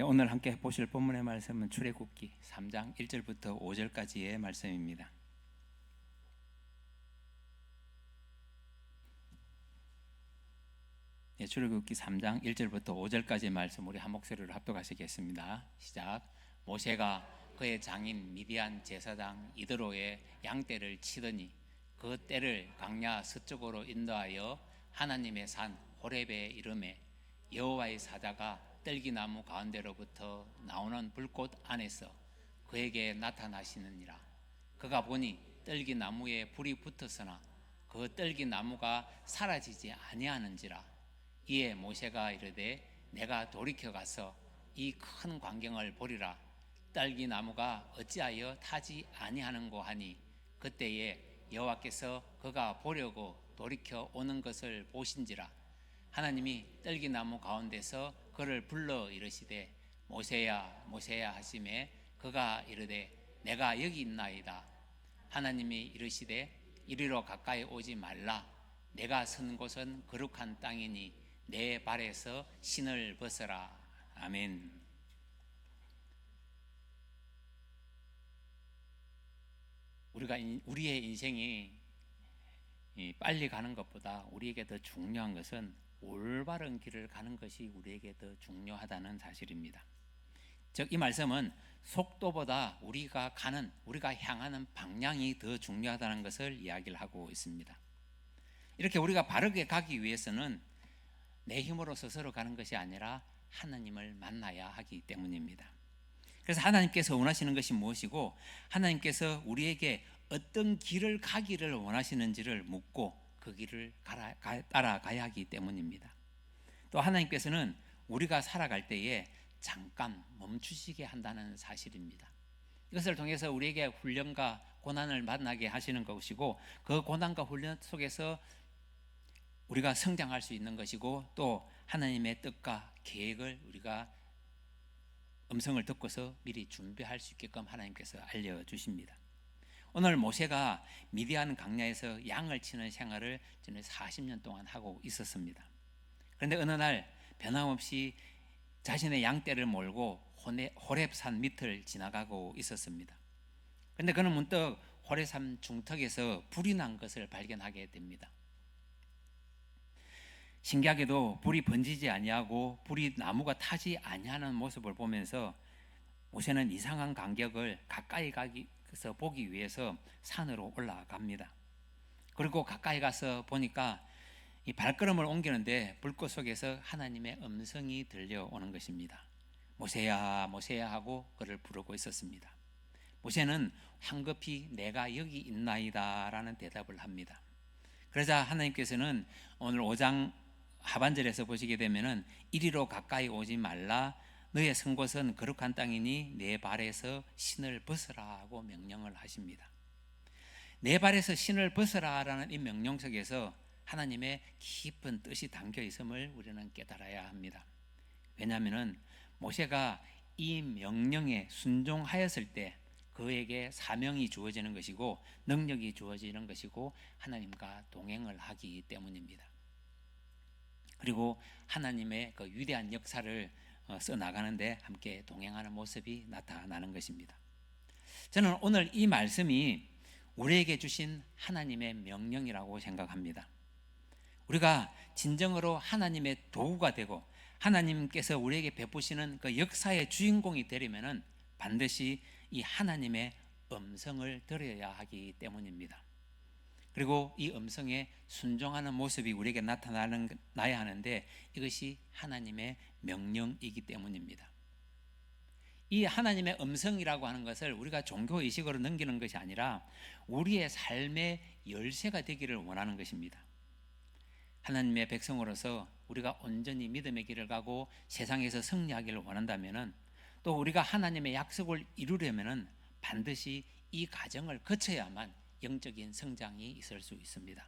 오늘 함께 보실 본문의 말씀은 출애굽기 3장 1절부터 5절까지의 말씀입니다. 출애굽기 3장 1절부터 5절까지의 말씀 우리 한 목소리로 합독하시겠습니다. 시작. 모세가 그의 장인 미디안 제사장 이드로의 양떼를 치더니 그 떼를 광야 서쪽으로 인도하여 하나님의 산 호렙에 이르매 여호와의 사자가 떨기나무 가운데로부터 나오는 불꽃 안에서 그에게 나타나시느니라. 그가 보니 떨기나무에 불이 붙었으나 그 떨기나무가 사라지지 아니하는지라. 이에 모세가 이르되 내가 돌이켜 가서 이 큰 광경을 보리라. 떨기나무가 어찌하여 타지 아니하는고 하니 그때에 여호와께서 그가 보려고 돌이켜 오는 것을 보신지라. 하나님이 떨기나무 가운데서 그를 불러 이르시되 모세야 모세야 하시매 그가 이르되 내가 여기 있나이다. 하나님이 이르시되 이리로 가까이 오지 말라. 내가 선 곳은 거룩한 땅이니 내 발에서 신을 벗어라. 아멘. 우리의 인생이 빨리 가는 것보다 우리에게 더 중요한 것은 올바른 길을 가는 것이 우리에게 더 중요하다는 사실입니다. 즉 이 말씀은 속도보다 우리가 향하는 방향이 더 중요하다는 것을 이야기를 하고 있습니다. 이렇게 우리가 바르게 가기 위해서는 내 힘으로 스스로 가는 것이 아니라 하나님을 만나야 하기 때문입니다. 그래서 하나님께서 원하시는 것이 무엇이고 하나님께서 우리에게 어떤 길을 가기를 원하시는지를 묻고 그 길을 따라가야 하기 때문입니다. 또 하나님께서는 우리가 살아갈 때에 잠깐 멈추시게 한다는 사실입니다. 이것을 통해서 우리에게 훈련과 고난을 만나게 하시는 것이고 그 고난과 훈련 속에서 우리가 성장할 수 있는 것이고 또 하나님의 뜻과 계획을 우리가 음성을 듣고서 미리 준비할 수 있게끔 하나님께서 알려주십니다. 오늘 모세가 미디안 광야에서 양을 치는 생활을 저는 40년 동안 하고 있었습니다. 그런데 어느 날 변함없이 자신의 양떼를 몰고 호렙산 밑을 지나가고 있었습니다. 그런데 그는 문득 호렙산 중턱에서 불이 난 것을 발견하게 됩니다. 신기하게도 불이 번지지 아니하고 불이 나무가 타지 아니하는 모습을 보면서 모세는 이상한 간격을 가까이 가서 보기 위해서 산으로 올라갑니다. 그리고 가까이 가서 보니까 이 발걸음을 옮기는데 불꽃 속에서 하나님의 음성이 들려오는 것입니다. 모세야 모세야 하고 그를 부르고 있었습니다. 모세는 황급히 내가 여기 있나이다 라는 대답을 합니다. 그러자 하나님께서는 오늘 5장 하반절에서 보시게 되면은 이리로 가까이 오지 말라. 너의 선 곳은 거룩한 땅이니 내 발에서 신을 벗으라 하고 명령을 하십니다. 내 발에서 신을 벗으라 라는 이 명령 속에서 하나님의 깊은 뜻이 담겨 있음을 우리는 깨달아야 합니다. 왜냐하면 모세가 이 명령에 순종하였을 때 그에게 사명이 주어지는 것이고 능력이 주어지는 것이고 하나님과 동행을 하기 때문입니다. 그리고 하나님의 그 위대한 역사를 써나가는데 함께 동행하는 모습이 나타나는 것입니다. 저는 오늘 이 말씀이 우리에게 주신 하나님의 명령이라고 생각합니다. 우리가 진정으로 하나님의 도구가 되고 하나님께서 우리에게 베푸시는 그 역사의 주인공이 되려면 반드시 이 하나님의 음성을 들어야 하기 때문입니다. 그리고 이 음성에 순종하는 모습이 우리에게 나타나야 하는데 이것이 하나님의 명령이기 때문입니다. 이 하나님의 음성이라고 하는 것을 우리가 종교의식으로 넘기는 것이 아니라 우리의 삶의 열쇠가 되기를 원하는 것입니다. 하나님의 백성으로서 우리가 온전히 믿음의 길을 가고 세상에서 승리하기를 원한다면 또 우리가 하나님의 약속을 이루려면 반드시 이 과정을 거쳐야만 영적인 성장이 있을 수 있습니다.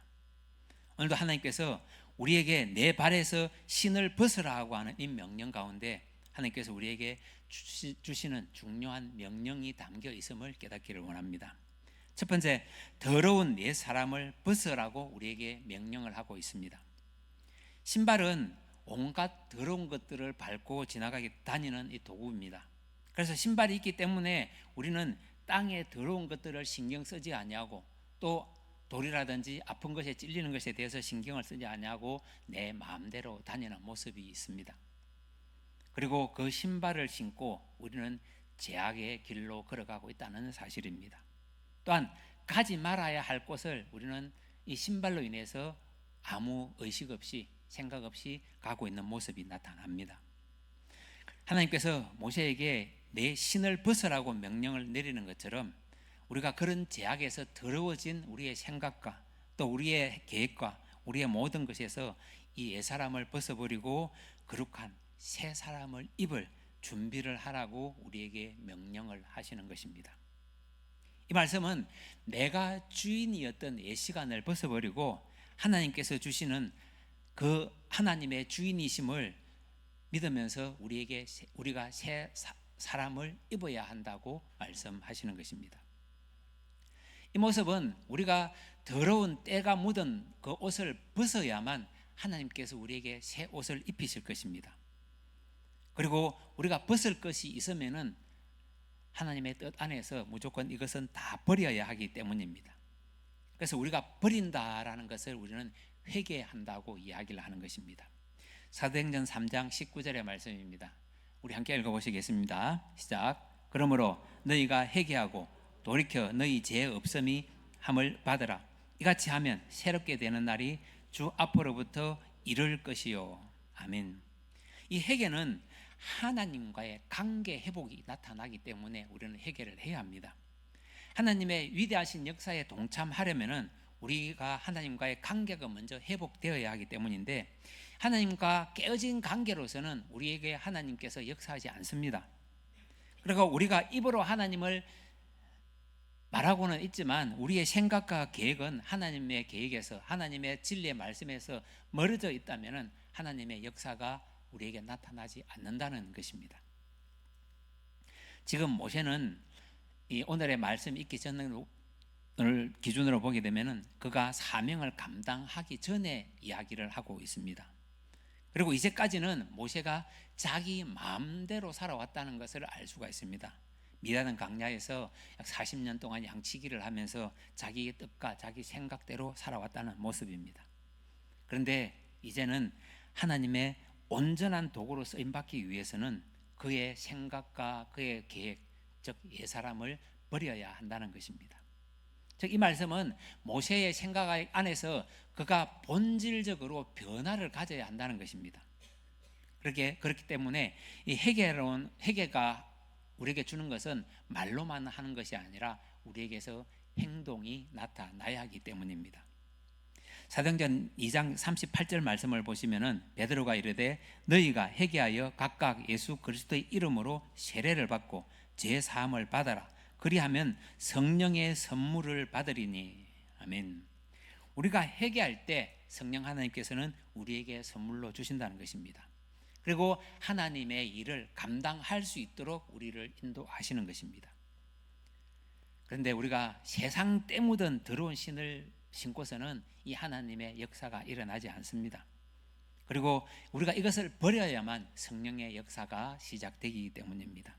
오늘도 하나님께서 우리에게 내 발에서 신을 벗으라고 하는 이 명령 가운데 하나님께서 우리에게 주시는 중요한 명령이 담겨 있음을 깨닫기를 원합니다. 첫 번째, 더러운 옛 사람을 벗으라고 우리에게 명령을 하고 있습니다. 신발은 온갖 더러운 것들을 밟고 지나가게 다니는 이 도구입니다. 그래서 신발이 있기 때문에 우리는 땅에 더러운 것들을 신경 쓰지 아니하고 또 돌이라든지 아픈 것에 찔리는 것에 대해서 신경을 쓰지 아니하고 내 마음대로 다니는 모습이 있습니다. 그리고 그 신발을 신고 우리는 죄악의 길로 걸어가고 있다는 사실입니다. 또한 가지 말아야 할 곳을 우리는 이 신발로 인해서 아무 의식 없이 생각 없이 가고 있는 모습이 나타납니다. 하나님께서 모세에게 내 신을 벗으라고 명령을 내리는 것처럼 우리가 그런 죄악에서 더러워진 우리의 생각과 또 우리의 계획과 우리의 모든 것에서 이 옛사람을 벗어버리고 거룩한 새 사람을 입을 준비를 하라고 우리에게 명령을 하시는 것입니다. 이 말씀은 내가 주인이었던 옛 시간을 벗어버리고 하나님께서 주시는 그 하나님의 주인이심을 믿으면서 우리가 새 사람을 입어야 한다고 말씀하시는 것입니다. 이 모습은 우리가 더러운 때가 묻은 그 옷을 벗어야만 하나님께서 우리에게 새 옷을 입히실 것입니다. 그리고 우리가 벗을 것이 있으면은 하나님의 뜻 안에서 무조건 이것은 다 버려야 하기 때문입니다. 그래서 우리가 버린다라는 것을 우리는 회개한다고 이야기를 하는 것입니다. 사도행전 3장 19절의 말씀입니다. 우리 함께 읽어보시겠습니다. 시작. 그러므로 너희가 회개하고 돌이켜 너희 죄 없음이 함을 받으라. 이같이 하면 새롭게 되는 날이 주 앞으로부터 이를 것이요. 아멘. 이 회개는 하나님과의 관계 회복이 나타나기 때문에 우리는 회개를 해야 합니다. 하나님의 위대하신 역사에 동참하려면은 우리가 하나님과의 관계가 먼저 회복되어야 하기 때문인데 하나님과 깨어진 관계로서는 우리에게 하나님께서 역사하지 않습니다. 그리고 우리가 입으로 하나님을 말하고는 있지만 우리의 생각과 계획은 하나님의 계획에서 하나님의 진리의 말씀에서 멀어져 있다면 하나님의 역사가 우리에게 나타나지 않는다는 것입니다. 지금 모세는 이 오늘의 말씀 읽기 전을 기준으로 보게 되면은 그가 사명을 감당하기 전에 이야기를 하고 있습니다. 그리고 이제까지는 모세가 자기 마음대로 살아왔다는 것을 알 수가 있습니다. 미다는 광야에서 약 40년 동안 양치기를 하면서 자기의 뜻과 자기 생각대로 살아왔다는 모습입니다. 그런데 이제는 하나님의 온전한 도구로 쓰임받기 위해서는 그의 생각과 그의 계획, 즉 옛사람을 버려야 한다는 것입니다. 즉 이 말씀은 모세의 생각 안에서 그가 본질적으로 변화를 가져야 한다는 것입니다. 그렇기 때문에 이 회개가 우리에게 주는 것은 말로만 하는 것이 아니라 우리에게서 행동이 나타나야 하기 때문입니다. 사도행전 2장 38절 말씀을 보시면은 베드로가 이르되 너희가 회개하여 각각 예수 그리스도의 이름으로 세례를 받고 죄 사함을 받아라. 그리하면 성령의 선물을 받으리니. 아멘. 우리가 회개할 때 성령 하나님께서는 우리에게 선물로 주신다는 것입니다. 그리고 하나님의 일을 감당할 수 있도록 우리를 인도하시는 것입니다. 그런데 우리가 세상 때 묻은 더러운 신을 신고서는 이 하나님의 역사가 일어나지 않습니다. 그리고 우리가 이것을 버려야만 성령의 역사가 시작되기 때문입니다.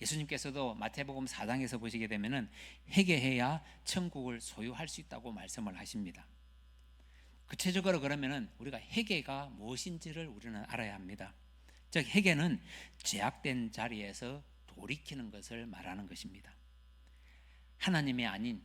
예수님께서도 마태복음 4장에서 보시게 되면은 회개해야 천국을 소유할 수 있다고 말씀을 하십니다. 구체적으로 그러면은 우리가 회개가 무엇인지를 우리는 알아야 합니다. 즉 회개는 죄악된 자리에서 돌이키는 것을 말하는 것입니다. 하나님이 아닌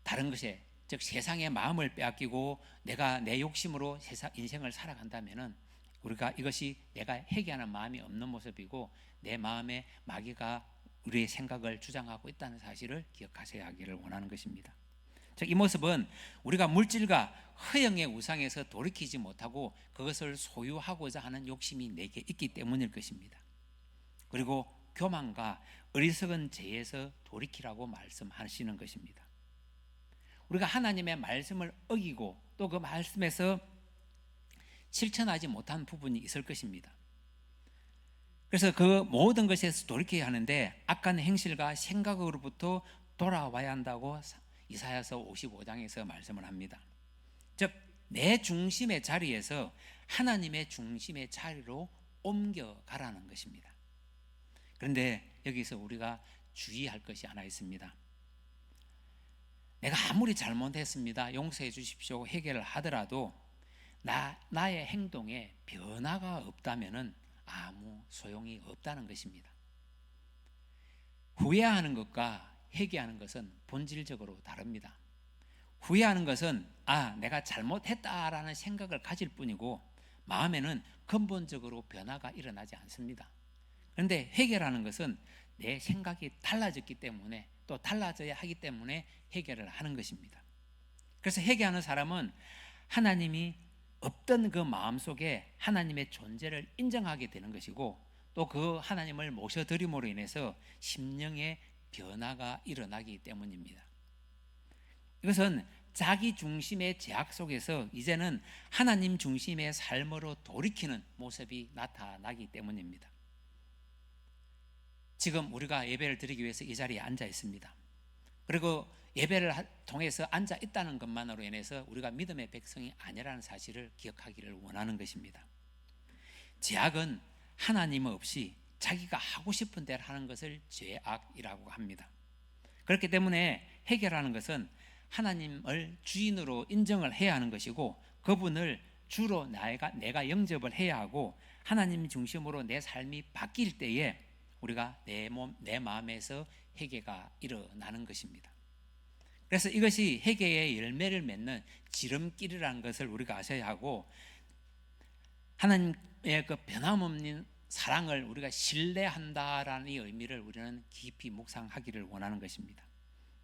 다른 것에 즉 세상의 마음을 빼앗기고 내가 내 욕심으로 인생을 살아간다면은 우리가 이것이 내가 회개하는 마음이 없는 모습이고 내 마음에 마귀가 우리의 생각을 주장하고 있다는 사실을 기억하셔야 하기를 원하는 것입니다. 즉 이 모습은 우리가 물질과 허영의 우상에서 돌이키지 못하고 그것을 소유하고자 하는 욕심이 내게 있기 때문일 것입니다. 그리고 교만과 어리석은 죄에서 돌이키라고 말씀하시는 것입니다. 우리가 하나님의 말씀을 어기고 또 그 말씀에서 실천하지 못한 부분이 있을 것입니다. 그래서 그 모든 것에서 돌이켜야 하는데 악한 행실과 생각으로부터 돌아와야 한다고 이사야서 55장에서 말씀을 합니다. 즉 내 중심의 자리에서 하나님의 중심의 자리로 옮겨가라는 것입니다. 그런데 여기서 우리가 주의할 것이 하나 있습니다. 내가 아무리 잘못했습니다, 용서해 주십시오, 해결을 하더라도 나의 행동에 변화가 없다면 아무 소용이 없다는 것입니다. 후회하는 것과 회개하는 것은 본질적으로 다릅니다. 후회하는 것은 내가 잘못했다라는 생각을 가질 뿐이고 마음에는 근본적으로 변화가 일어나지 않습니다. 그런데 회개라는 것은 내 생각이 달라졌기 때문에, 또 달라져야 하기 때문에 회개를 하는 것입니다. 그래서 회개하는 사람은 하나님이 없던 그 마음속에 하나님의 존재를 인정하게 되는 것이고, 또 그 하나님을 모셔드림으로 인해서 심령의 변화가 일어나기 때문입니다. 이것은 자기 중심의 제약 속에서 이제는 하나님 중심의 삶으로 돌이키는 모습이 나타나기 때문입니다. 지금 우리가 예배를 드리기 위해서 이 자리에 앉아 있습니다. 그리고 예배를 통해서 앉아 있다는 것만으로 인해서 우리가 믿음의 백성이 아니라는 사실을 기억하기를 원하는 것입니다. 제약은 하나님 없이 자기가 하고 싶은 대로 하는 것을 죄악이라고 합니다. 그렇기 때문에 해결하는 것은 하나님을 주인으로 인정을 해야 하는 것이고, 그분을 주로 내가 영접을 해야 하고, 하나님 중심으로 내 삶이 바뀔 때에 우리가 내 마음에서 회개가 일어나는 것입니다. 그래서 이것이 회개의 열매를 맺는 지름길이라는 것을 우리가 아셔야 하고, 하나님의 그 변함없는 사랑을 우리가 신뢰한다라는 이 의미를 우리는 깊이 묵상하기를 원하는 것입니다.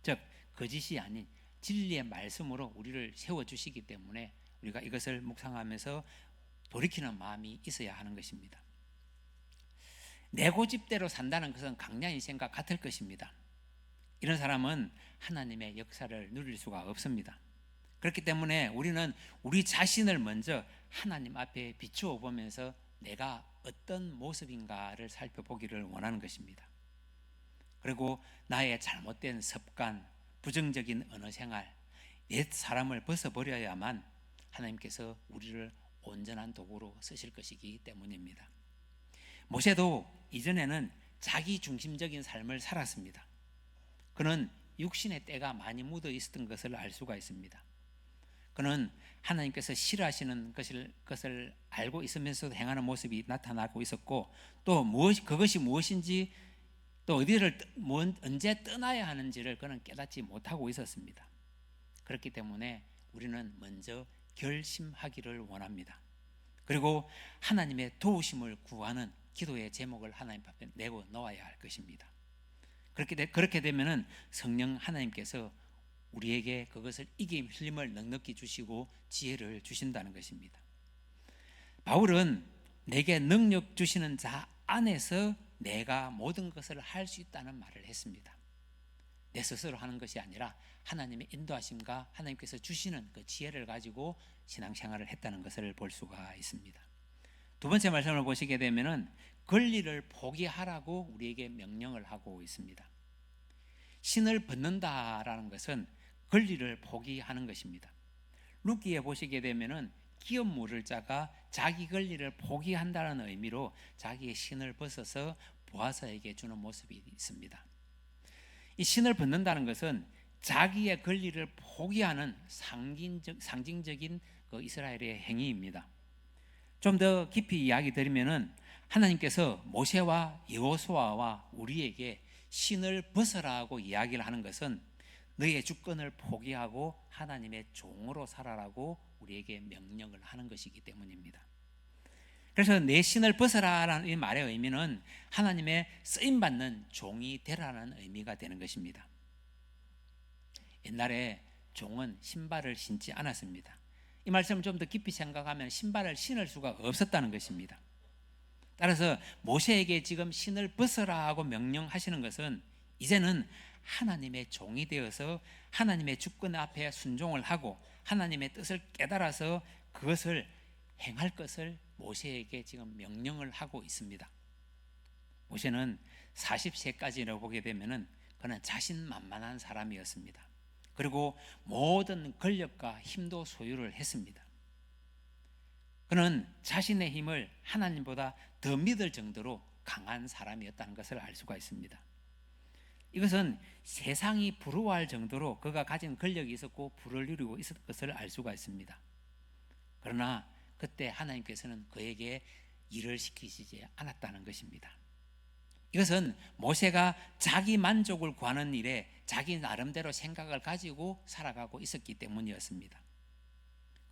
즉 거짓이 아닌 진리의 말씀으로 우리를 세워주시기 때문에 우리가 이것을 묵상하면서 돌이키는 마음이 있어야 하는 것입니다. 내 고집대로 산다는 것은 강약 인생과 같을 것입니다. 이런 사람은 하나님의 역사를 누릴 수가 없습니다. 그렇기 때문에 우리는 우리 자신을 먼저 하나님 앞에 비추어 보면서 내가 어떤 모습인가를 살펴보기를 원하는 것입니다. 그리고 나의 잘못된 습관, 부정적인 언어 생활, 옛 사람을 벗어버려야만 하나님께서 우리를 온전한 도구로 쓰실 것이기 때문입니다. 모세도 이전에는 자기 중심적인 삶을 살았습니다. 그는 육신의 때가 많이 묻어 있었던 것을 알 수가 있습니다. 그는 하나님께서 싫어하시는 것을 알고 있으면서도 행하는 모습이 나타나고 있었고, 또 그것이 무엇인지, 또 어디를 언제 떠나야 하는지를 그는 깨닫지 못하고 있었습니다. 그렇기 때문에 우리는 먼저 결심하기를 원합니다. 그리고 하나님의 도우심을 구하는 기도의 제목을 하나님 앞에 내고 놓아야 할 것입니다. 그렇게 되면은 성령 하나님께서 우리에게 그것을 이길 힘을 넉넉히 주시고 지혜를 주신다는 것입니다. 바울은 내게 능력 주시는 자 안에서 내가 모든 것을 할 수 있다는 말을 했습니다. 내 스스로 하는 것이 아니라 하나님의 인도하심과 하나님께서 주시는 그 지혜를 가지고 신앙생활을 했다는 것을 볼 수가 있습니다. 두 번째 말씀을 보시게 되면은 권리를 포기하라고 우리에게 명령을 하고 있습니다. 신을 벗는다라는 것은 권리를 포기하는 것입니다. 룻기에 보시게 되면은 기업 물을 자가 자기 권리를 포기한다는 의미로 자기의 신을 벗어서 보아스에게 주는 모습이 있습니다. 이 신을 벗는다는 것은 자기의 권리를 포기하는 상징적인 그 이스라엘의 행위입니다. 좀 더 깊이 이야기 드리면은 하나님께서 모세와 여호수아와 우리에게 신을 벗으라고 이야기를 하는 것은 너의 주권을 포기하고 하나님의 종으로 살아라고 우리에게 명령을 하는 것이기 때문입니다. 그래서 내 신을 벗으라라는 이 말의 의미는 하나님의 쓰임받는 종이 되라는 의미가 되는 것입니다. 옛날에 종은 신발을 신지 않았습니다. 이 말씀을 좀 더 깊이 생각하면 신발을 신을 수가 없었다는 것입니다. 따라서 모세에게 지금 신을 벗으라고 명령하시는 것은 이제는 하나님의 종이 되어서 하나님의 주권 앞에 순종을 하고 하나님의 뜻을 깨달아서 그것을 행할 것을 모세에게 지금 명령을 하고 있습니다. 모세는 40세까지를 보게 되면은 그는 자신만만한 사람이었습니다. 그리고 모든 권력과 힘도 소유를 했습니다. 그는 자신의 힘을 하나님보다 더 믿을 정도로 강한 사람이었다는 것을 알 수가 있습니다. 이것은 세상이 부러워할 정도로 그가 가진 권력이 있었고 부를 누리고 있었던 것을 알 수가 있습니다. 그러나 그때 하나님께서는 그에게 일을 시키시지 않았다는 것입니다. 이것은 모세가 자기 만족을 구하는 일에 자기 나름대로 생각을 가지고 살아가고 있었기 때문이었습니다.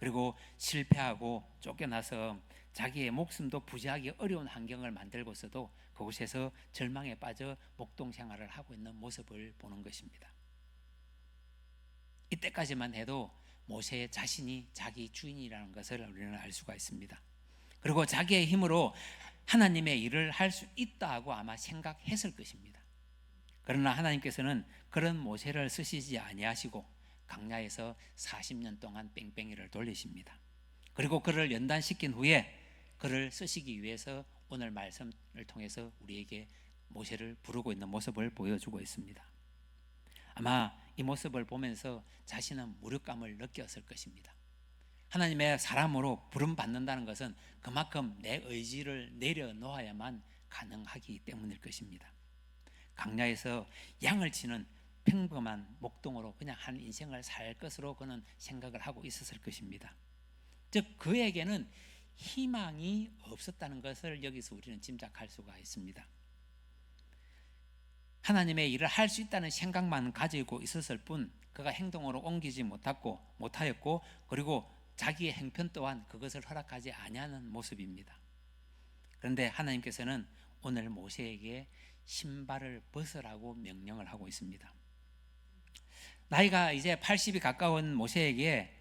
그리고 실패하고 쫓겨나서 자기의 목숨도 부지하기 어려운 환경을 만들고서도 그곳에서 절망에 빠져 목동 생활을 하고 있는 모습을 보는 것입니다. 이때까지만 해도 모세 자신이 자기 주인이라는 것을 우리는 알 수가 있습니다. 그리고 자기의 힘으로 하나님의 일을 할 수 있다고 아마 생각했을 것입니다. 그러나 하나님께서는 그런 모세를 쓰시지 아니하시고 광야에서 40년 동안 뺑뺑이를 돌리십니다. 그리고 그를 연단시킨 후에 그를 쓰시기 위해서 오늘 말씀을 통해서 우리에게 모세를 부르고 있는 모습을 보여주고 있습니다. 아마 이 모습을 보면서 자신은 무력감을 느꼈을 것입니다. 하나님의 사람으로 부름받는다는 것은 그만큼 내 의지를 내려놓아야만 가능하기 때문일 것입니다. 광야에서 양을 치는 평범한 목동으로 그냥 한 인생을 살 것으로 그는 생각을 하고 있었을 것입니다. 즉 그에게는 희망이 없었다는 것을 여기서 우리는 짐작할 수가 있습니다. 하나님의 일을 할 수 있다는 생각만 가지고 있었을 뿐 그가 행동으로 옮기지 못하였고 그리고 자기의 행편 또한 그것을 허락하지 아니하는 모습입니다. 그런데 하나님께서는 오늘 모세에게 신발을 벗으라고 명령을 하고 있습니다. 나이가 이제 80이 가까운 모세에게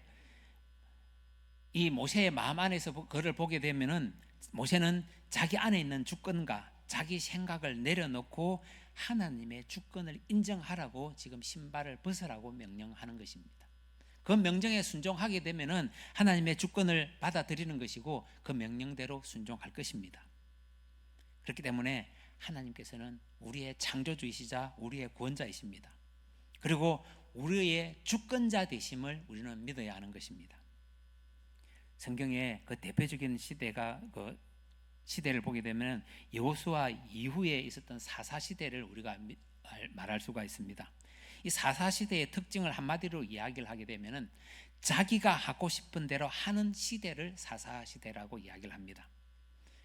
이 모세의 마음 안에서 그를 보게 되면은 모세는 자기 안에 있는 주권과 자기 생각을 내려놓고 하나님의 주권을 인정하라고 지금 신발을 벗으라고 명령하는 것입니다. 그 명령에 순종하게 되면은 하나님의 주권을 받아들이는 것이고 그 명령대로 순종할 것입니다. 그렇기 때문에 하나님께서는 우리의 창조주이시자 우리의 구원자이십니다. 그리고 우리의 주권자 되심을 우리는 믿어야 하는 것입니다. 성경의 그 대표적인 시대를 보게 되면 여호수아 이후에 있었던 사사 시대를 우리가 말할 수가 있습니다. 이 사사 시대의 특징을 한마디로 이야기를 하게 되면은 자기가 하고 싶은 대로 하는 시대를 사사 시대라고 이야기를 합니다.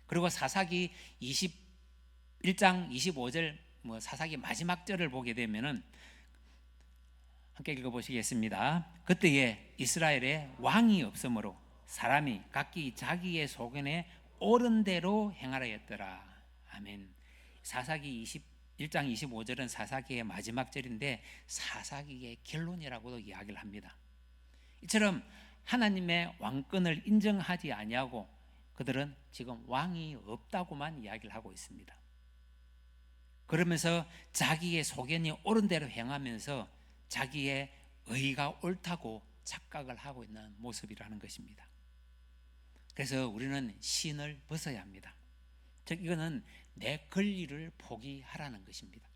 그리고 사사기 21장 25절 사사기 마지막 절을 보게 되면은 함께 읽어보시겠습니다. 그때에 이스라엘에 왕이 없으므로 사람이 각기 자기의 소견에 옳은 대로 행하라였더라. 아멘. 사사기 21장 25절은 사사기의 마지막 절인데 사사기의 결론이라고도 이야기를 합니다. 이처럼 하나님의 왕권을 인정하지 아니하고 그들은 지금 왕이 없다고만 이야기를 하고 있습니다. 그러면서 자기의 소견이 옳은 대로 행하면서 자기의 의가 옳다고 착각을 하고 있는 모습이라는 것입니다. 그래서 우리는 신을 벗어야 합니다. 즉 이거는 내 권리를 포기하라는 것입니다.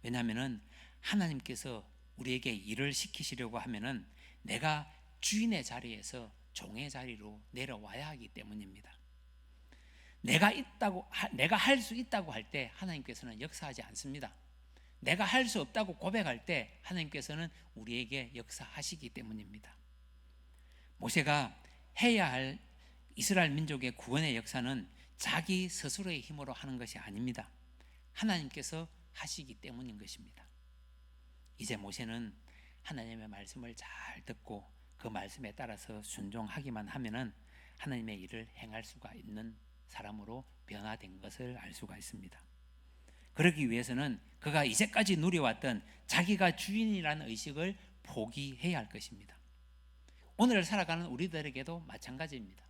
왜냐하면 하나님께서 우리에게 일을 시키시려고 하면은 내가 주인의 자리에서 종의 자리로 내려와야 하기 때문입니다. 내가 할 수 있다고 할 때 하나님께서는 역사하지 않습니다. 내가 할 수 없다고 고백할 때 하나님께서는 우리에게 역사하시기 때문입니다. 모세가 해야 할 이스라엘 민족의 구원의 역사는 자기 스스로의 힘으로 하는 것이 아닙니다. 하나님께서 하시기 때문인 것입니다. 이제 모세는 하나님의 말씀을 잘 듣고 그 말씀에 따라서 순종하기만 하면은 하나님의 일을 행할 수가 있는 사람으로 변화된 것을 알 수가 있습니다. 그러기 위해서는 그가 이제까지 누려왔던 자기가 주인이라는 의식을 포기해야 할 것입니다. 오늘 살아가는 우리들에게도 마찬가지입니다.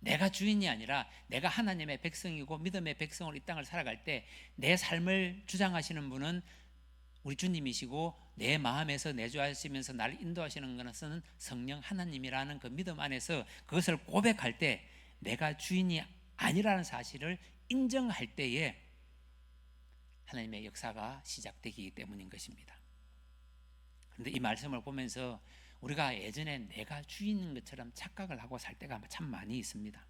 내가 주인이 아니라 내가 하나님의 백성이고 믿음의 백성으로 이 땅을 살아갈 때 내 삶을 주장하시는 분은 우리 주님이시고 내 마음에서 내주하시면서 나를 인도하시는 것은 성령 하나님이라는 그 믿음 안에서 그것을 고백할 때 내가 주인이 아니라는 사실을 인정할 때에 하나님의 역사가 시작되기 때문인 것입니다. 그런데 이 말씀을 보면서 우리가 예전에 내가 주인인 것처럼 착각을 하고 살 때가 참 많이 있습니다.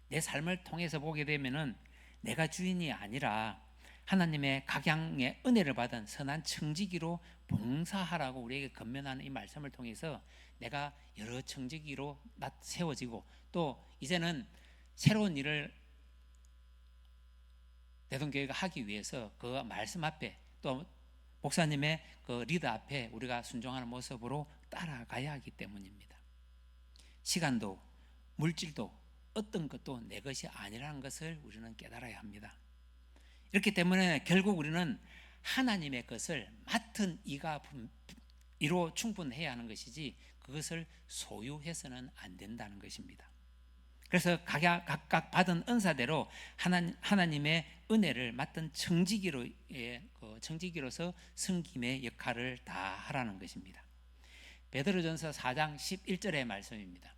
내 삶을 통해서 보게 되면은 내가 주인이 아니라 하나님의 각양의 은혜를 받은 선한 청지기로 봉사하라고 우리에게 권면하는 이 말씀을 통해서 내가 여러 청지기로 세워지고, 또 이제는 새로운 일을 대동교회가 하기 위해서 그 말씀 앞에, 또 목사님의 그 리더 앞에 우리가 순종하는 모습으로 따라가야 하기 때문입니다. 시간도 물질도 어떤 것도 내 것이 아니라는 것을 우리는 깨달아야 합니다. 이렇기 때문에 결국 우리는 하나님의 것을 맡은 이로 충분해야 하는 것이지 그것을 소유해서는 안 된다는 것입니다. 그래서 각각 받은 은사대로 하나님의 은혜를 맡은 청지기로서 섬김의 역할을 다 하라는 것입니다. 베드로전서 4장 11절의 말씀입니다.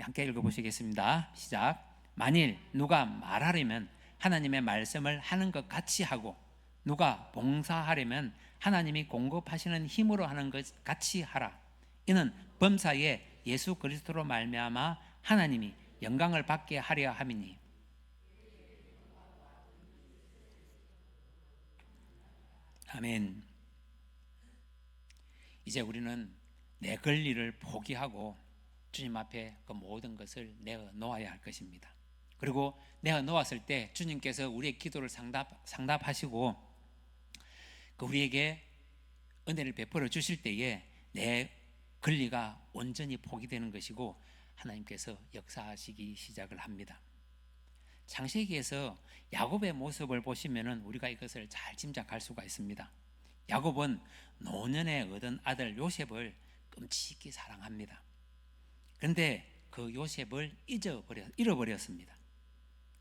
함께 읽어보시겠습니다. 시작. 만일 누가 말하려면 하나님의 말씀을 하는 것 같이 하고, 누가 봉사하려면 하나님이 공급하시는 힘으로 하는 것 같이 하라. 이는 범사에 예수 그리스도로 말미암아 하나님이 영광을 받게 하려 함이니. 아멘. 이제 우리는 내 권리를 포기하고 주님 앞에 그 모든 것을 내어 놓아야 할 것입니다. 그리고 내어 놓았을 때 주님께서 우리의 기도를 상답하시고 그 우리에게 은혜를 베풀어 주실 때에 내 권리가 온전히 포기되는 것이고 하나님께서 역사하시기 시작을 합니다. 창세기에서 야곱의 모습을 보시면은 우리가 이것을 잘 짐작할 수가 있습니다. 야곱은 노년에 얻은 아들 요셉을 끔찍히 사랑합니다. 그런데 그 요셉을 잃어버렸습니다.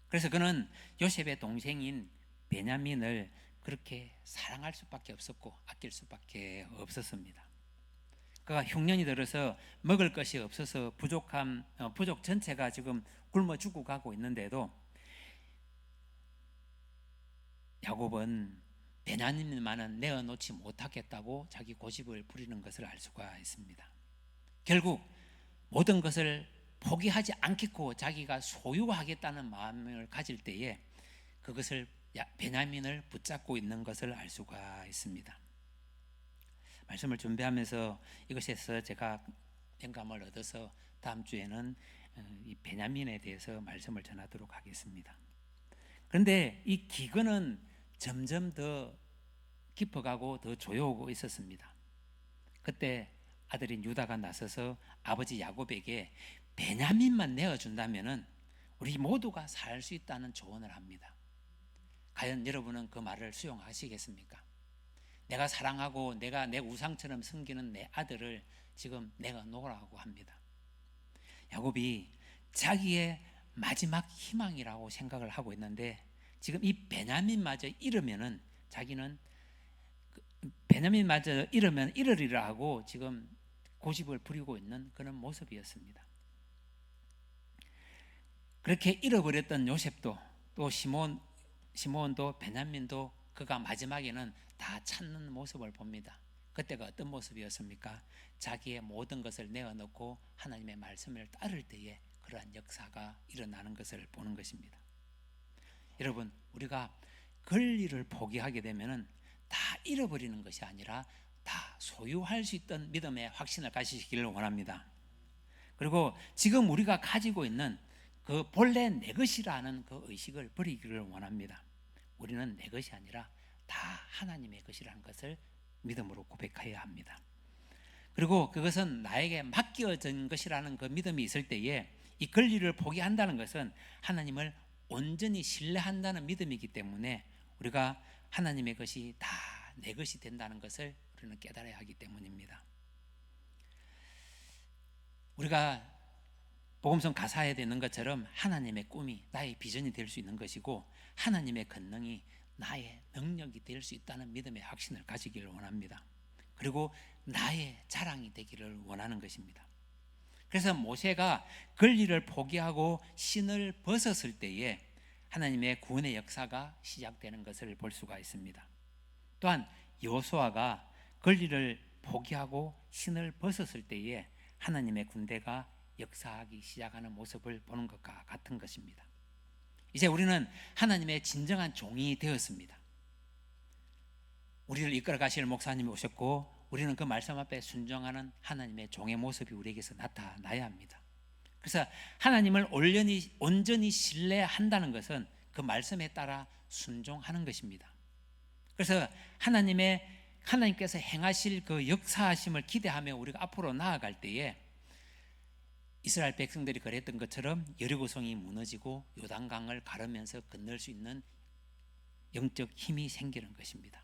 그래서 그는 요셉의 동생인 베냐민을 그렇게 사랑할 수밖에 없었고 아낄 수밖에 없었습니다. 그가 흉년이 들어서 먹을 것이 없어서 부족 전체가 지금 굶어 죽고 가고 있는데도 야곱은 베냐민만은 내어놓지 못하겠다고 자기 고집을 부리는 것을 알 수가 있습니다. 결국 모든 것을 포기하지 않겠고 자기가 소유하겠다는 마음을 가질 때에 그것을 베냐민을 붙잡고 있는 것을 알 수가 있습니다. 말씀을 준비하면서 이것에서 제가 영감을 얻어서 다음 주에는 이 베냐민에 대해서 말씀을 전하도록 하겠습니다. 그런데 이 기근은 점점 더 깊어가고 더 조여오고 있었습니다. 그때 아들인 유다가 나서서 아버지 야곱에게 베냐민만 내어준다면은 우리 모두가 살 수 있다는 조언을 합니다. 과연 여러분은 그 말을 수용하시겠습니까? 내가 사랑하고 내가 내 우상처럼 섬기는 내 아들을 지금 내가 놓으라고 합니다. 야곱이 자기의 마지막 희망이라고 생각을 하고 있는데 지금 이 베냐민마저 잃으면은 자기는 베냐민마저 잃으면 잃으리라 하고 지금 고집을 부리고 있는 그런 모습이었습니다. 그렇게 잃어버렸던 요셉도 또 시몬도 베냐민도 그가 마지막에는 다 찾는 모습을 봅니다. 그때가 어떤 모습이었습니까? 자기의 모든 것을 내어놓고 하나님의 말씀을 따를 때에 그러한 역사가 일어나는 것을 보는 것입니다. 여러분, 우리가 권리를 포기하게 되면은 다 잃어버리는 것이 아니라 다 소유할 수 있던 믿음의 확신을 가지시기를 원합니다. 그리고 지금 우리가 가지고 있는 그 본래 내 것이라는 그 의식을 버리기를 원합니다. 우리는 내 것이 아니라 다 하나님의 것이라는 것을 믿음으로 고백해야 합니다. 그리고 그것은 나에게 맡겨진 것이라는 그 믿음이 있을 때에 이 권리를 포기한다는 것은 하나님을 온전히 신뢰한다는 믿음이기 때문에 우리가 하나님의 것이 다 내 것이 된다는 것을 우리는 깨달아야 하기 때문입니다. 우리가 복음성 가사에 되는 것처럼 하나님의 꿈이 나의 비전이 될 수 있는 것이고 하나님의 권능이 나의 능력이 될 수 있다는 믿음의 확신을 가지기를 원합니다. 그리고 나의 자랑이 되기를 원하는 것입니다. 그래서 모세가 권리를 포기하고 신을 벗었을 때에 하나님의 구원의 역사가 시작되는 것을 볼 수가 있습니다. 또한 여호수아가 권리를 포기하고 신을 벗었을 때에 하나님의 군대가 역사하기 시작하는 모습을 보는 것과 같은 것입니다. 이제 우리는 하나님의 진정한 종이 되었습니다. 우리를 이끌어 가실 목사님이 오셨고 우리는 그 말씀 앞에 순종하는 하나님의 종의 모습이 우리에게서 나타나야 합니다. 그래서 하나님을 온전히 신뢰한다는 것은 그 말씀에 따라 순종하는 것입니다. 그래서 하나님께서 행하실 그 역사하심을 기대하며 우리가 앞으로 나아갈 때에 이스라엘 백성들이 그랬던 것처럼 여리고성이 무너지고 요단강을 가르면서 건널 수 있는 영적 힘이 생기는 것입니다.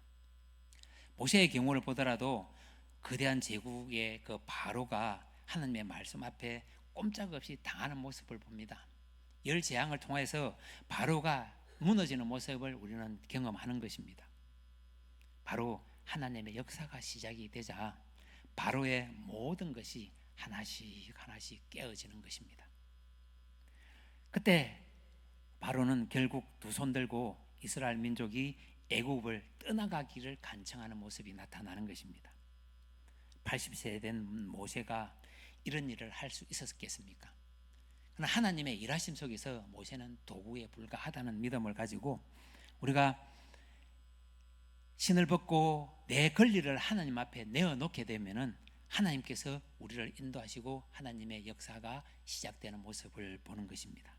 모세의 경우를 보더라도 거대한 제국의 그 바로가 하나님의 말씀 앞에 꼼짝없이 당하는 모습을 봅니다. 열 재앙을 통해서 바로가 무너지는 모습을 우리는 경험하는 것입니다. 바로 하나님의 역사가 시작이 되자 바로의 모든 것이 하나씩 깨어지는 것입니다. 그때 바로는 결국 두 손 들고 이스라엘 민족이 애굽을 떠나가기를 간청하는 모습이 나타나는 것입니다. 80세 된 모세가 이런 일을 할 수 있었겠습니까? 그러나 하나님의 일하심 속에서 모세는 도구에 불과하다는 믿음을 가지고 우리가 신을 벗고 내 권리를 하나님 앞에 내어놓게 되면은 하나님께서 우리를 인도하시고 하나님의 역사가 시작되는 모습을 보는 것입니다.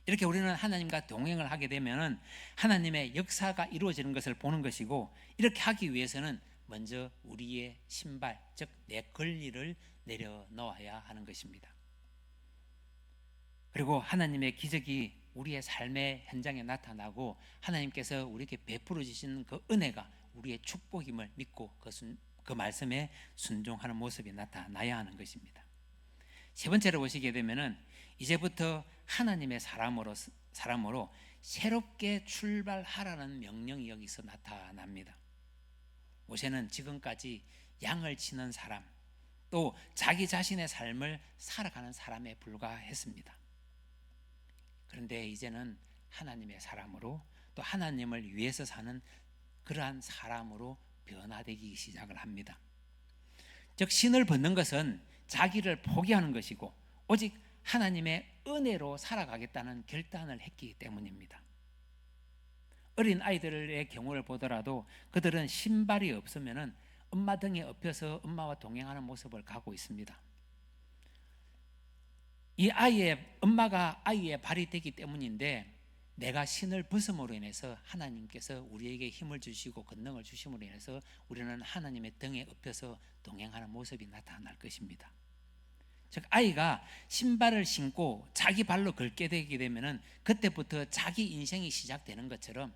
이렇게 우리는 하나님과 동행을 하게 되면은 하나님의 역사가 이루어지는 것을 보는 것이고, 이렇게 하기 위해서는 먼저 우리의 신발, 즉 내 권리를 내려놓아야 하는 것입니다. 그리고 하나님의 기적이 우리의 삶의 현장에 나타나고 하나님께서 우리에게 베풀어 주신 그 은혜가 우리의 축복임을 믿고 그 말씀에 순종하는 모습이 나타나야 하는 것입니다. 세 번째로 보시게 되면은 이제부터 하나님의 사람으로 새롭게 출발하라는 명령이 여기서 나타납니다. 모세는 지금까지 양을 치는 사람, 또 자기 자신의 삶을 살아가는 사람에 불과했습니다. 그런데 이제는 하나님의 사람으로, 또 하나님을 위해서 사는 그러한 사람으로 변화되기 시작을 합니다. 즉 신을 벗는 것은 자기를 포기하는 것이고 오직 하나님의 은혜로 살아가겠다는 결단을 했기 때문입니다. 어린 아이들의 경우를 보더라도 그들은 신발이 없으면 엄마 등에 업혀서 엄마와 동행하는 모습을 가고 있습니다. 이 엄마가 아이의 발이 되기 때문인데, 내가 신을 벗음으로 인해서 하나님께서 우리에게 힘을 주시고 권능을 주심으로 인해서 우리는 하나님의 등에 업혀서 동행하는 모습이 나타날 것입니다. 즉 아이가 신발을 신고 자기 발로 걷게 되게 되면은 그때부터 자기 인생이 시작되는 것처럼,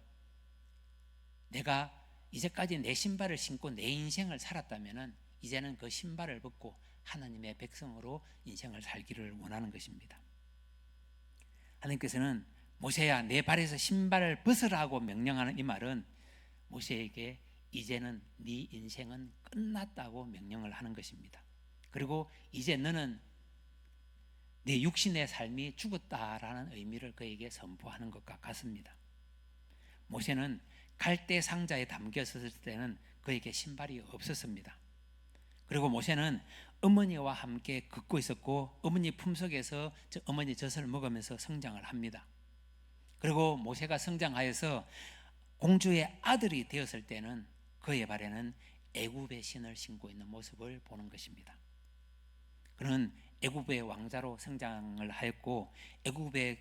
내가 이제까지 내 신발을 신고 내 인생을 살았다면은 이제는 그 신발을 벗고 하나님의 백성으로 인생을 살기를 원하는 것입니다. 하나님께서는 모세야 내 발에서 신발을 벗으라고 명령하는 이 말은 모세에게 이제는 네 인생은 끝났다고 명령을 하는 것입니다. 그리고 이제 너는 네 육신의 삶이 죽었다라는 의미를 그에게 선포하는 것과 같습니다. 모세는 갈대 상자에 담겨 있었을 때는 그에게 신발이 없었습니다. 그리고 모세는 어머니와 함께 걷고 있었고 어머니 품속에서 어머니 젖을 먹으면서 성장을 합니다. 그리고 모세가 성장하여서 공주의 아들이 되었을 때는 그의 발에는 애굽의 신을 신고 있는 모습을 보는 것입니다. 그는 애굽의 왕자로 성장을 하였고 애굽의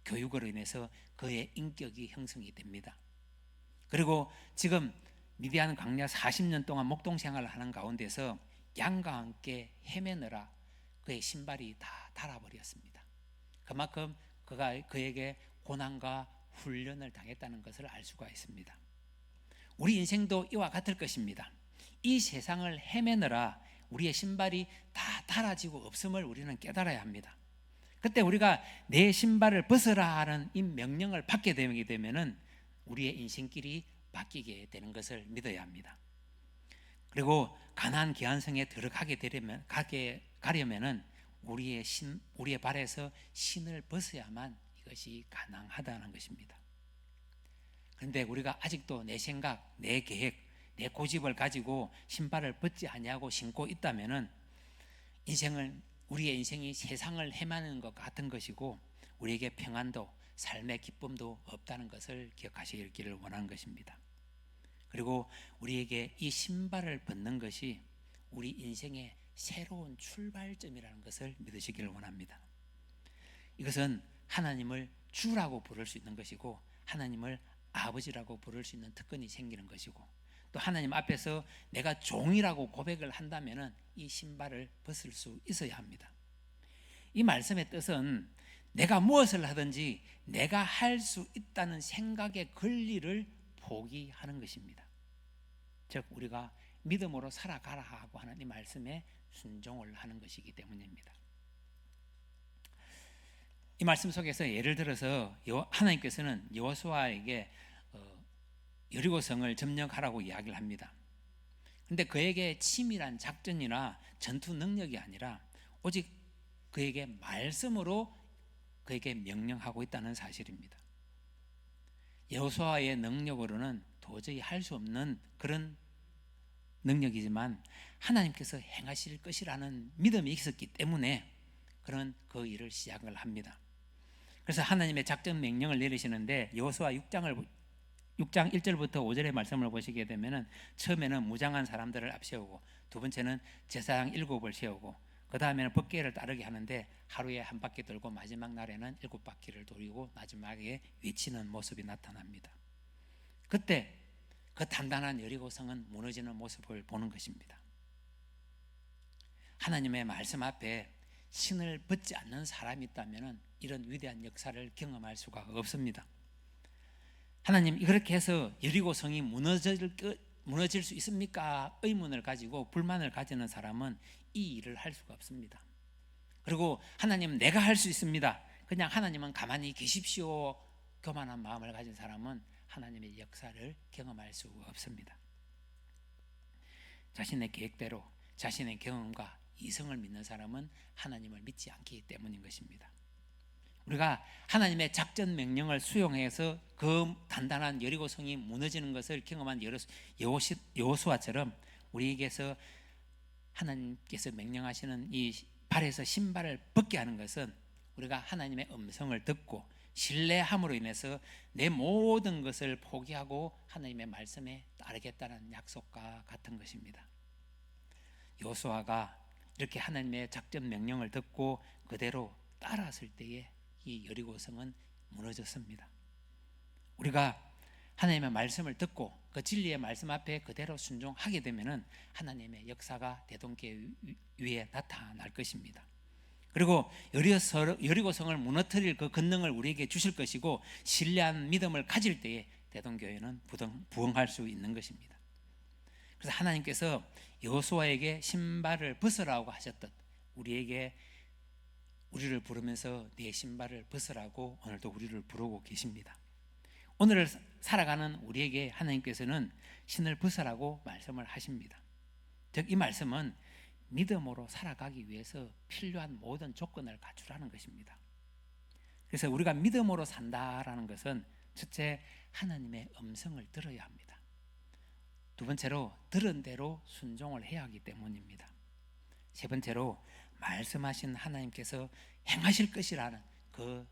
교육으로 인해서 그의 인격이 형성이 됩니다. 그리고 지금 미디안 광야 40년 동안 목동 생활을 하는 가운데서 양과 함께 헤매느라 그의 신발이 다 닳아버렸습니다. 그만큼 그에게 고난과 훈련을 당했다는 것을 알 수가 있습니다. 우리 인생도 이와 같을 것입니다. 이 세상을 헤매느라 우리의 신발이 다 닳아지고 없음을 우리는 깨달아야 합니다. 그때 우리가 내 신발을 벗으라 하는 이 명령을 받게 되면은 우리의 인생길이 바뀌게 되는 것을 믿어야 합니다. 그리고 가나안 기한성에 들어가게 가려면은 우리의 발에서 신을 벗어야만 이것이 가능하다는 것입니다. 그런데 우리가 아직도 내 생각, 내 계획, 내 고집을 가지고 신발을 벗지 아니하고 신고 있다면은 우리의 인생이 세상을 헤매는 것 같은 것이고 우리에게 평안도 삶의 기쁨도 없다는 것을 기억하시기를 원하는 것입니다. 그리고 우리에게 이 신발을 벗는 것이 우리 인생의 새로운 출발점이라는 것을 믿으시기를 원합니다. 이것은 하나님을 주라고 부를 수 있는 것이고 하나님을 아버지라고 부를 수 있는 특권이 생기는 것이고 또 하나님 앞에서 내가 종이라고 고백을 한다면 이 신발을 벗을 수 있어야 합니다. 이 말씀의 뜻은 내가 무엇을 하든지 내가 할 수 있다는 생각의 권리를 포기하는 것입니다. 즉 우리가 믿음으로 살아가라 하고 하는 이 말씀에 순종을 하는 것이기 때문입니다. 이 말씀 속에서 예를 들어서 하나님께서는 여호수아에게 여리고성을 점령하라고 이야기를 합니다. 그런데 그에게 치밀한 작전이나 전투 능력이 아니라 오직 그에게 말씀으로 그에게 명령하고 있다는 사실입니다. 여호수아의 능력으로는 도저히 할 수 없는 그런 능력이지만 하나님께서 행하실 것이라는 믿음이 있었기 때문에 그런 그 일을 시작을 합니다. 그래서 하나님의 작전 명령을 내리시는데 여호수아 6장 1절부터 5절의 말씀을 보시게 되면 처음에는 무장한 사람들을 앞세우고 두 번째는 제사장 7을 세우고 그 다음에는 법궤를 따르게 하는데 하루에 한 바퀴 돌고 마지막 날에는 7바퀴를 돌리고 마지막에 외치는 모습이 나타납니다. 그때 그 단단한 여리고성은 무너지는 모습을 보는 것입니다. 하나님의 말씀 앞에 신을 벗지 않는 사람이 있다면 이런 위대한 역사를 경험할 수가 없습니다. 하나님 그렇게 해서 여리고성이 무너질 수 있습니까? 의문을 가지고 불만을 가지는 사람은 이 일을 할 수가 없습니다. 그리고 하나님 내가 할 수 있습니다. 그냥 하나님은 가만히 계십시오. 교만한 마음을 가진 사람은 하나님의 역사를 경험할 수가 없습니다. 자신의 계획대로 자신의 경험과 이성을 믿는 사람은 하나님을 믿지 않기 때문인 것입니다. 우리가 하나님의 작전 명령을 수용해서 그 단단한 여리고성이 무너지는 것을 경험한 여호수아처럼 우리에게서 하나님께서 명령하시는 이 발에서 신발을 벗게 하는 것은 우리가 하나님의 음성을 듣고 신뢰함으로 인해서 내 모든 것을 포기하고 하나님의 말씀에 따르겠다는 약속과 같은 것입니다. 여호수아가 이렇게 하나님의 작전 명령을 듣고 그대로 따랐을 때에 이 여리고성은 무너졌습니다. 우리가 하나님의 말씀을 듣고 그 진리의 말씀 앞에 그대로 순종하게 되면은 하나님의 역사가 대동계 위에 나타날 것입니다. 그리고 여리고성을 무너뜨릴 그 권능을 우리에게 주실 것이고 신뢰한 믿음을 가질 때에 대동교회는 부흥할 수 있는 것입니다. 그래서 하나님께서 여호수아에게 신발을 벗으라고 하셨듯 우리를 부르면서 네 신발을 벗으라고 오늘도 우리를 부르고 계십니다. 오늘을 살아가는 우리에게 하나님께서는 신을 벗으라고 말씀을 하십니다. 즉 이 말씀은 믿음으로 살아가기 위해서 필요한 모든 조건을 갖추라는 것입니다. 그래서 우리가 믿음으로 산다라는 것은 첫째 하나님의 음성을 들어야 합니다. 두 번째로 들은 대로 순종을 해야 하기 때문입니다. 세 번째로 말씀하신 하나님께서 행하실 것이라는 그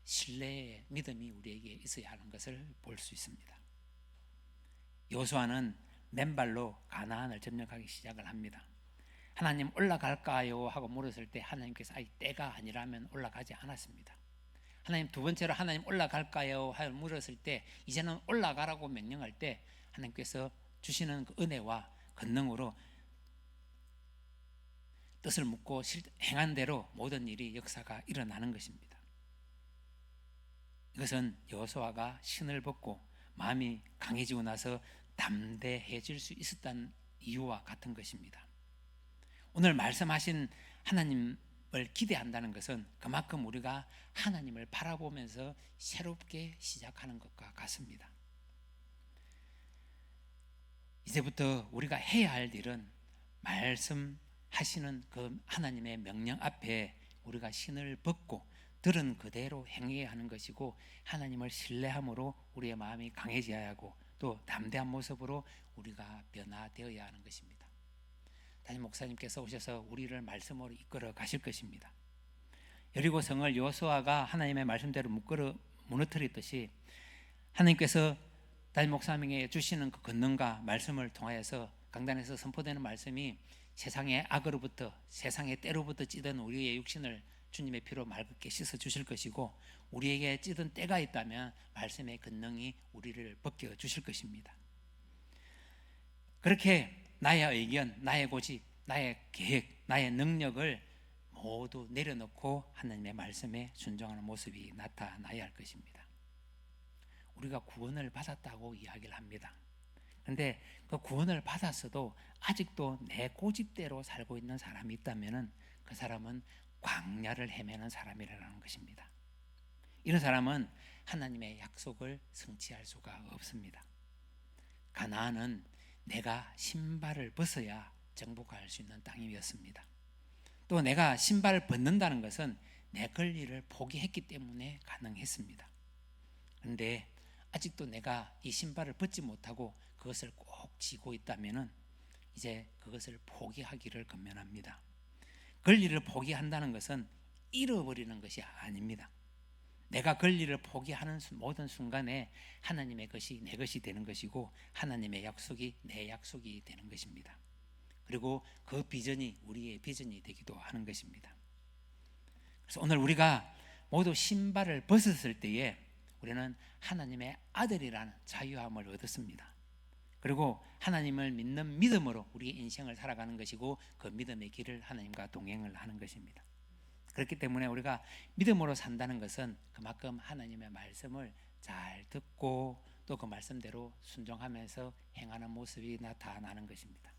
신뢰의 믿음이 우리에게 있어야 하는 것을 볼 수 있습니다. 여호수아는 맨발로 가나안을 점령하기 시작을 합니다. 하나님 올라갈까요? 하고 물었을 때 하나님께서 때가 아니라면 올라가지 않았습니다. 하나님 두 번째로 하나님 올라갈까요? 하고 물었을 때 이제는 올라가라고 명령할 때 하나님께서 주시는 그 은혜와 권능으로 뜻을 묻고 행한 대로 모든 일이 역사가 일어나는 것입니다. 이것은 여호수아가 신을 벗고 마음이 강해지고 나서 담대해질 수 있었다는 이유와 같은 것입니다. 오늘 말씀하신 하나님을 기대한다는 것은 그만큼 우리가 하나님을 바라보면서 새롭게 시작하는 것과 같습니다. 이제부터 우리가 해야 할 일은 말씀하시는 그 하나님의 명령 앞에 우리가 신을 벗고 들은 그대로 행해야 하는 것이고 하나님을 신뢰함으로 우리의 마음이 강해져야 하고 또 담대한 모습으로 우리가 변화되어야 하는 것입니다. 담임 목사님께서 오셔서 우리를 말씀으로 이끌어 가실 것입니다. 여리고 성을 여호수아가 하나님의 말씀대로 무너뜨렸듯이 하나님께서 담임 목사님에게 주시는 그 권능과 말씀을 통하여서 강단에서 선포되는 말씀이 세상의 악으로부터, 세상의 때로부터 찌든 우리의 육신을 주님의 피로 맑게 씻어 주실 것이고, 우리에게 찌든 때가 있다면 말씀의 권능이 우리를 벗겨 주실 것입니다. 그렇게 나의 의견, 나의 고집, 나의 계획, 나의 능력을 모두 내려놓고 하나님의 말씀에 순종하는 모습이 나타나야 할 것입니다. 우리가 구원을 받았다고 이야기를 합니다. 그런데 그 구원을 받았어도 아직도 내 고집대로 살고 있는 사람이 있다면 그 사람은 광야를 헤매는 사람이라는 것입니다. 이런 사람은 하나님의 약속을 성취할 수가 없습니다. 가나안은 내가 신발을 벗어야 정복할 수 있는 땅이었습니다. 또 내가 신발을 벗는다는 것은 내 권리를 포기했기 때문에 가능했습니다. 그런데 아직도 내가 이 신발을 벗지 못하고 그것을 꼭 쥐고 있다면 이제 그것을 포기하기를 권면합니다. 권리를 포기한다는 것은 잃어버리는 것이 아닙니다. 내가 권리를 포기하는 모든 순간에 하나님의 것이 내 것이 되는 것이고, 하나님의 약속이 내 약속이 되는 것입니다. 그리고 그 비전이 우리의 비전이 되기도 하는 것입니다. 그래서 오늘 우리가 모두 신발을 벗었을 때에 우리는 하나님의 아들이라는 자유함을 얻었습니다. 그리고 하나님을 믿는 믿음으로 우리의 인생을 살아가는 것이고, 그 믿음의 길을 하나님과 동행을 하는 것입니다. 그렇기 때문에 우리가 믿음으로 산다는 것은 그만큼 하나님의 말씀을 잘 듣고 또 그 말씀대로 순종하면서 행하는 모습이 나타나는 것입니다.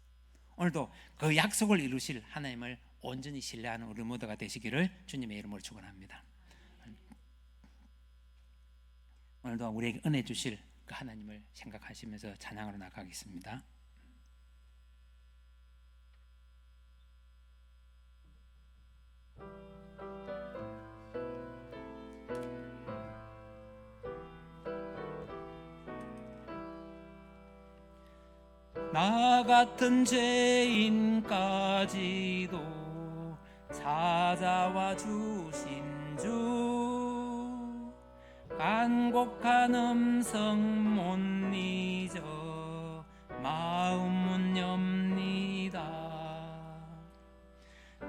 오늘도 그 약속을 이루실 하나님을 온전히 신뢰하는 우리 모두가 되시기를 주님의 이름으로 축원합니다. 오늘도 우리에게 은혜 주실 그 하나님을 생각하시면서 찬양으로 나가겠습니다. 나 같은 죄인까지도 찾아와 주신 주, 간곡한 음성 못 잊어 마음 못 엽니다.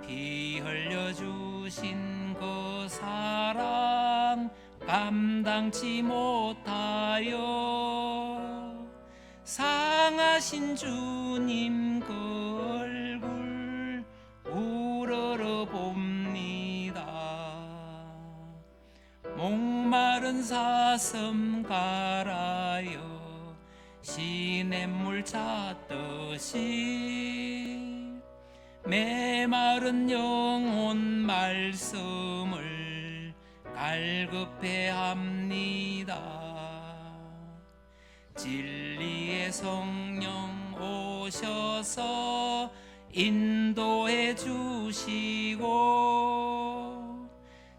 피 흘려 주신 그 사랑 감당치 못하여 상하신 주님 그 얼굴 우러러 봅니다. 목마른 사슴 갈아요 시냇물 찾듯이 메마른 영혼 말씀을 갈급해 합니다. 진리의 성령 오셔서 인도해 주시고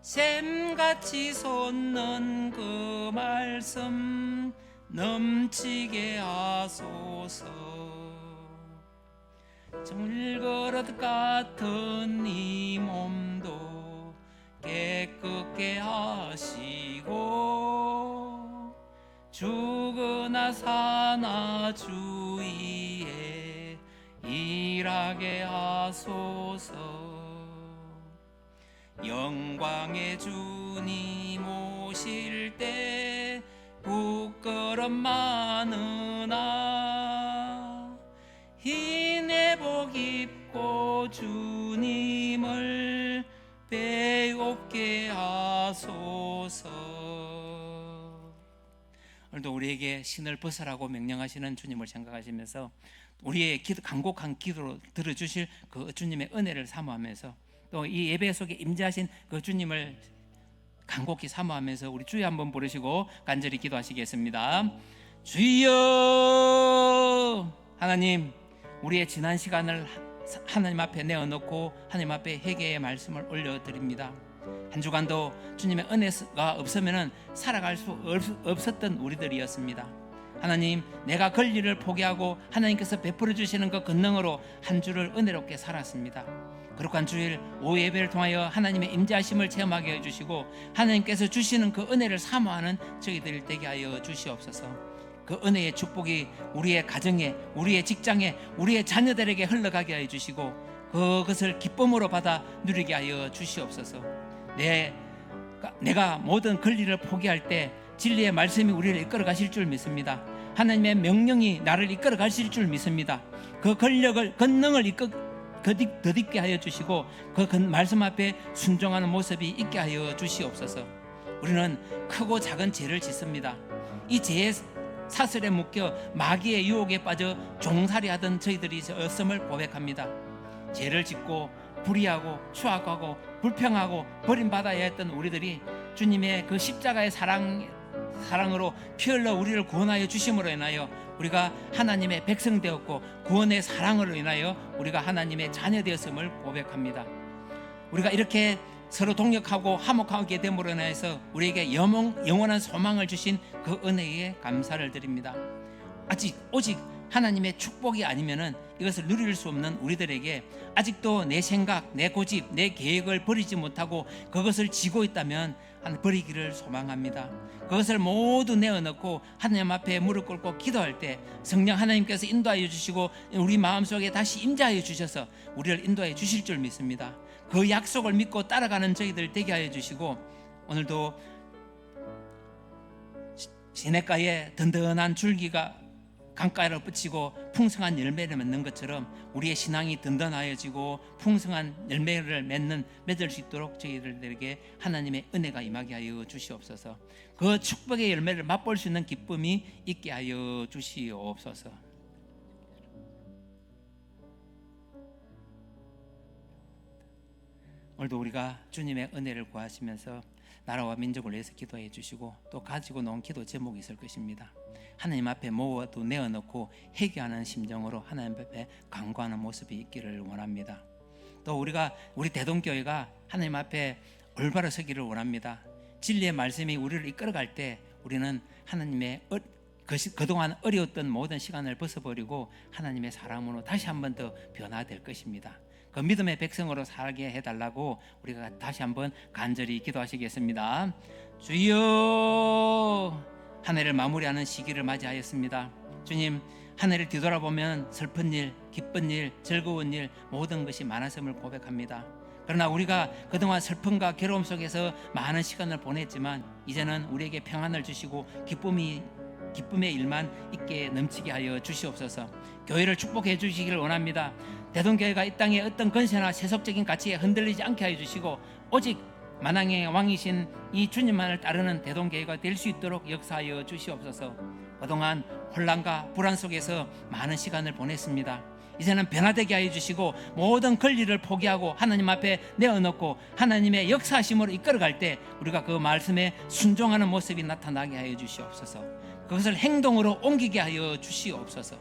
샘같이 솟는 그 말씀 넘치게 하소서. 정글그릇 같은 이 몸도 깨끗게 하시고 죽으나 사나 주위에 일하게 하소서. 영광의 주님 오실 때 부끄럼 많으나 희내복 입고 주님을 배웁게 하소서. 오늘도 우리에게 신을 벗으라고 명령하시는 주님을 생각하시면서 우리의 간곡한 기도로 들어주실 그 주님의 은혜를 사모하면서 또 이 예배 속에 임재하신 그 주님을 간곡히 사모하면서 우리 주여 한번 부르시고 간절히 기도하시겠습니다. 주여, 하나님, 우리의 지난 시간을 하나님 앞에 내어놓고 하나님 앞에 회개의 말씀을 올려드립니다. 한 주간도 주님의 은혜가 없으면 살아갈 수 없었던 우리들이었습니다. 하나님, 내가 권리를 포기하고 하나님께서 베풀어 주시는 그 권능으로 한 주를 은혜롭게 살았습니다. 거룩한 주일 오후 예배를 통하여 하나님의 임재하심을 체험하게 해주시고 하나님께서 주시는 그 은혜를 사모하는 저희들 되게 하여 주시옵소서. 그 은혜의 축복이 우리의 가정에, 우리의 직장에, 우리의 자녀들에게 흘러가게 하여 주시고 그것을 기쁨으로 받아 누리게 하여 주시옵소서. 내가 모든 권리를 포기할 때 진리의 말씀이 우리를 이끌어 가실 줄 믿습니다. 하나님의 명령이 나를 이끌어 가실 줄 믿습니다. 그 권능을 덧입게 하여 주시고 그 말씀 앞에 순종하는 모습이 있게 하여 주시옵소서. 우리는 크고 작은 죄를 짓습니다. 이 죄의 사슬에 묶여 마귀의 유혹에 빠져 종살이하던 저희들이 였음을 고백합니다. 죄를 짓고 불의하고 추악하고 불평하고 버림받아야 했던 우리들이 주님의 그 십자가의 사랑으로 피 흘러 우리를 구원하여 주심으로 인하여 우리가 하나님의 백성 되었고 구원의 사랑으로 인하여 우리가 하나님의 자녀 되었음을 고백합니다. 우리가 이렇게 서로 동역하고 화목하게 됨으로 인해서 우리에게 영원한 소망을 주신 그 은혜에 감사를 드립니다. 오직 하나님의 축복이 아니면은 이것을 누릴 수 없는 우리들에게 아직도 내 생각, 내 고집, 내 계획을 버리지 못하고 그것을 지고 있다면 버리기를 소망합니다. 그것을 모두 내어놓고 하나님 앞에 무릎 꿇고 기도할 때 성령 하나님께서 인도하여 주시고 우리 마음속에 다시 임재하여 주셔서 우리를 인도하여 주실 줄 믿습니다. 그 약속을 믿고 따라가는 저희들 되게 하여 주시고 오늘도 시냇가에 든든한 줄기가 강가를 뻗치고 풍성한 열매를 맺는 것처럼 우리의 신앙이 든든하여지고 풍성한 열매를 맺을 수 있도록 저희들에게 하나님의 은혜가 임하게 하여 주시옵소서. 그 축복의 열매를 맛볼 수 있는 기쁨이 있게 하여 주시옵소서. 오늘도 우리가 주님의 은혜를 구하시면서 나라와 민족을 위해서 기도해 주시고 또 가지고 놓은 기도 제목이 있을 것입니다. 하나님 앞에 모두 내어놓고 회개하는 심정으로 하나님 앞에 간구하는 모습이 있기를 원합니다. 또 우리 대동교회가 하나님 앞에 올바로 서기를 원합니다. 진리의 말씀이 우리를 이끌어갈 때 우리는 하나님의 그동안 어려웠던 모든 시간을 벗어버리고 하나님의 사람으로 다시 한번 더 변화될 것입니다. 그 믿음의 백성으로 살게 해달라고 우리가 다시 한번 간절히 기도하시겠습니다. 주여, 한 해를 마무리하는 시기를 맞이하였습니다. 주님, 한 해를 뒤돌아보면 슬픈 일, 기쁜 일, 즐거운 일 모든 것이 많았음을 고백합니다. 그러나 우리가 그동안 슬픔과 괴로움 속에서 많은 시간을 보냈지만 이제는 우리에게 평안을 주시고 기쁨의 일만 있게 넘치게 하여 주시옵소서. 교회를 축복해 주시기를 원합니다. 대동교회가 이 땅에 어떤 건세나 세속적인 가치에 흔들리지 않게 하여 주시고 오직 만왕의 왕이신 이 주님만을 따르는 대동교회가 될 수 있도록 역사하여 주시옵소서. 그동안 혼란과 불안 속에서 많은 시간을 보냈습니다. 이제는 변화되게 하여 주시고 모든 권리를 포기하고 하나님 앞에 내어놓고 하나님의 역사하심으로 이끌어갈 때 우리가 그 말씀에 순종하는 모습이 나타나게 하여 주시옵소서. 그것을 행동으로 옮기게 하여 주시옵소서.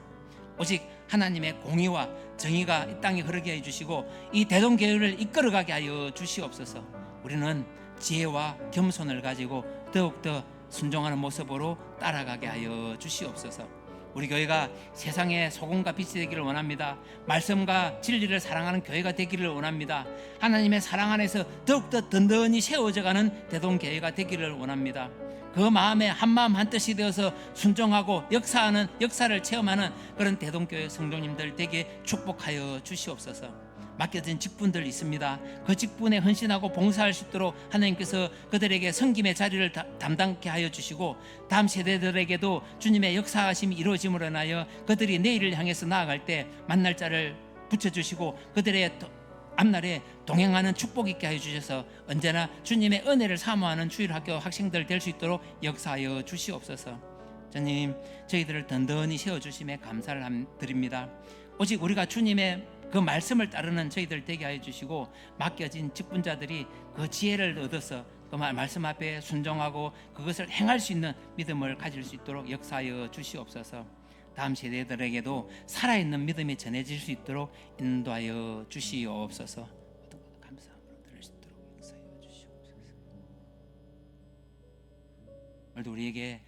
오직 하나님의 공의와 정의가 이 땅에 흐르게 해주시고 이 대동교회를 이끌어가게 하여 주시옵소서. 우리는 지혜와 겸손을 가지고 더욱더 순종하는 모습으로 따라가게 하여 주시옵소서. 우리 교회가 세상의 소금과 빛이 되기를 원합니다. 말씀과 진리를 사랑하는 교회가 되기를 원합니다. 하나님의 사랑 안에서 더욱더 든든히 세워져가는 대동교회가 되기를 원합니다. 그 마음에 한마음 한뜻이 되어서 순종하고 역사를 체험하는 그런 대동교회 성도님들 되게 축복하여 주시옵소서. 맡겨진 직분들 있습니다. 그 직분에 헌신하고 봉사할 수 있도록 하나님께서 그들에게 섬김의 자리를 담당케 하여 주시고 다음 세대들에게도 주님의 역사하심이 이루어짐으로 인하여 그들이 내일을 향해서 나아갈 때 만날 자를 붙여주시고 그들의 앞날에 동행하는 축복 있게 하여 주셔서 언제나 주님의 은혜를 사모하는 주일학교 학생들 될 수 있도록 역사하여 주시옵소서. 주님, 저희들을 든든히 세워주심에 감사를 드립니다. 오직 우리가 주님의 그 말씀을 따르는 저희들 되게 하여 주시고 맡겨진 직분자들이 그 지혜를 얻어서 그 말씀 앞에 순종하고 그것을 행할 수 있는 믿음을 가질 수 있도록 역사하여 주시옵소서. 다음 세대들에게도 살아있는 믿음이 전해질 수 있도록 인도하여 주시옵소서. 감사함으로 들을 수 있도록 역사하여 주시옵소서. 오늘도 우리에게